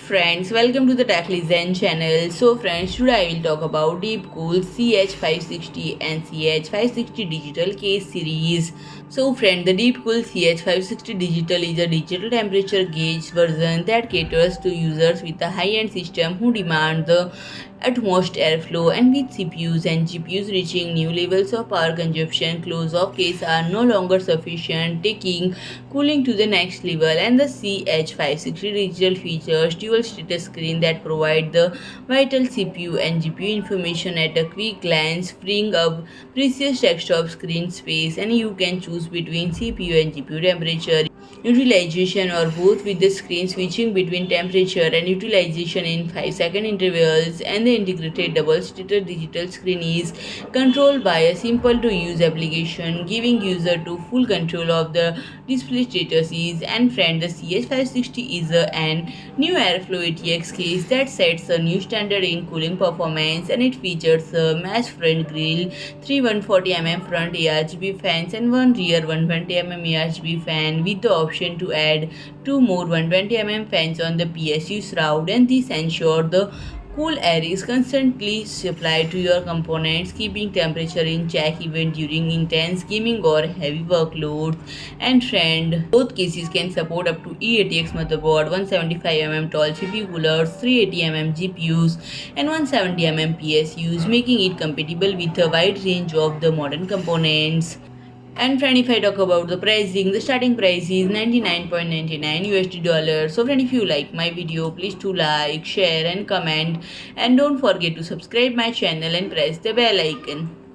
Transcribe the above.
friends, welcome to the TechListen channel. So friends, today I will talk about DeepCool CH560 and CH560 Digital case series. So friend, the DeepCool CH560 Digital is a digital temperature gauge version that caters to users with a high-end system who demand the utmost airflow, and with CPUs and GPUs reaching new levels of power consumption, close-off cases are no longer sufficient, taking cooling to the next level. And the CH560 Digital features dual status screen that provide the vital CPU and GPU information at a quick glance, freeing up precious desktop screen space. And you can choose between CPU and GPU temperature, utilization, or both, with the screen switching between temperature and utilization in 5-second intervals. And the integrated double-status digital screen is controlled by a simple to use application, giving user to full control of the display statuses. And friend, the CH560 is an new airflow E-ATX case that sets a new standard in cooling performance, and it features a matched front grille, three 140mm front ARGB fans and one rear 120mm ARGB fan, with the option to add two more 120mm fans on the PSU shroud. And this ensures the cool air is constantly supplied to your components, keeping temperature in check even during intense gaming or heavy workloads. And friend, both cases can support up to E-ATX motherboard, 175mm tall CPU coolers, 380mm GPUs, and 170mm PSUs, making it compatible with a wide range of the modern components. And friend, if I talk about the pricing, the starting price is $99.99 USD. So friend, if you like my video, please do like, share and comment, and don't forget to subscribe my channel and press the bell icon.